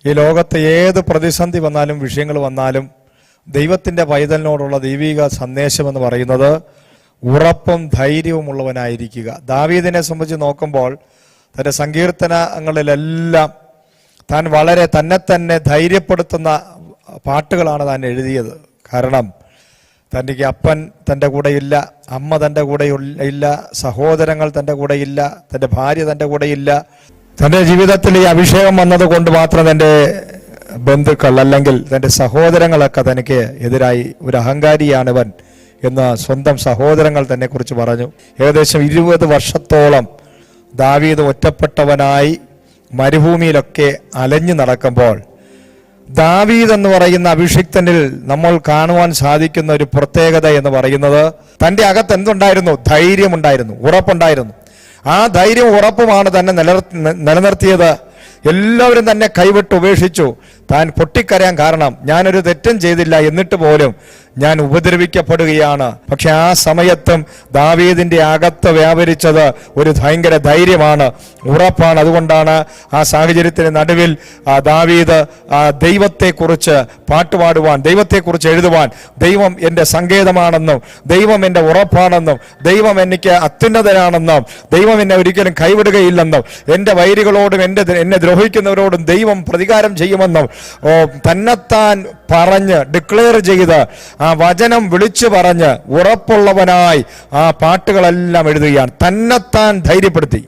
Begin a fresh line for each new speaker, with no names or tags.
ഈ ലോകത്ത് ഏത് പ്രതിസന്ധി വന്നാലും വിഷയങ്ങൾ വന്നാലും ദൈവത്തിൻ്റെ പൈതലിനോടുള്ള ദൈവിക സന്ദേശം എന്ന് പറയുന്നത് ഉറപ്പും ധൈര്യവുമുള്ളവനായിരിക്കുക. ദാവീദിനെ സംബന്ധിച്ച് നോക്കുമ്പോൾ തൻ്റെ സങ്കീർത്തനങ്ങളിലെല്ലാം താൻ വളരെ തന്നെ ധൈര്യപ്പെടുത്തുന്ന പാട്ടുകളാണ് താൻ എഴുതിയത്. കാരണം തൻ്റെ അപ്പൻ തൻ്റെ കൂടെയില്ല, അമ്മ തൻ്റെ കൂടെ ഇല്ല, സഹോദരങ്ങൾ തൻ്റെ കൂടെയില്ല, തൻ്റെ ഭാര്യ തൻ്റെ കൂടെയില്ല. തൻ്റെ ജീവിതത്തിൽ ഈ അഭിഷേകം വന്നത് കൊണ്ട് മാത്രം തൻ്റെ ബന്ധുക്കൾ അല്ലെങ്കിൽ തൻ്റെ സഹോദരങ്ങളൊക്കെ തനിക്ക് എതിരായി ഒരു അഹങ്കാരിയാണിവൻ എന്ന് സ്വന്തം സഹോദരങ്ങൾ തന്നെ കുറിച്ച് പറഞ്ഞു. ഏകദേശം 20 വർഷത്തോളം ദാവീദ് ഒറ്റപ്പെട്ടവനായി മരുഭൂമിയിലൊക്കെ അലഞ്ഞു നടക്കുമ്പോൾ ദാവീദ് എന്ന് പറയുന്ന അഭിഷിക്തനിൽ നമ്മൾ കാണുവാൻ സാധിക്കുന്ന ഒരു പ്രത്യേകത എന്ന് പറയുന്നത് തൻ്റെ അകത്ത് എന്തുണ്ടായിരുന്നു? ധൈര്യമുണ്ടായിരുന്നു, ഉറപ്പുണ്ടായിരുന്നു. ആ ധൈര്യം ഉറപ്പുമാണ് തന്നെ നിലനിർത്തിയത്. എല്ലാവരും തന്നെ കൈവിട്ട് ഉപേക്ഷിച്ചു. താൻ പൊട്ടിക്കരയാൻ കാരണം ഞാനൊരു തെറ്റും ചെയ്തില്ല, എന്നിട്ട് പോലും ഞാൻ ഉപദ്രവിക്കപ്പെടുകയാണ്. പക്ഷെ ആ സമയത്തും ദാവീദിന്റെ അകത്ത് വ്യാപരിച്ചത് ഒരു ഭയങ്കര ധൈര്യമാണ്, ഉറപ്പാണ്. അതുകൊണ്ടാണ് ആ സാഹചര്യത്തിന് നടുവിൽ ദാവീദ് ദൈവത്തെക്കുറിച്ച് പാട്ടുപാടുവാൻ, ദൈവത്തെക്കുറിച്ച് എഴുതുവാൻ, ദൈവം എൻ്റെ സങ്കേതമാണെന്നും ദൈവം എൻ്റെ ഉറപ്പാണെന്നും ദൈവം എനിക്ക് അത്യുന്നതനാണെന്നും ദൈവം എന്നെ ഒരിക്കലും കൈവിടുകയില്ലെന്നും എൻ്റെ വൈരികളോടും എന്നെ ദ്രോഹിക്കുന്നവരോടും ദൈവം പ്രതികാരം ചെയ്യുമെന്നും തന്നെത്താൻ പറഞ്ഞ് ഡിക്ലെയർ ചെയ്ത് ആ വചനം വിളിച്ചു പറഞ്ഞ് ഉറപ്പുള്ളവനായി ആ പാട്ടുകളെല്ലാം എഴുതുകയാണ്. തന്നെത്താൻ ധൈര്യപ്പെടുത്തി.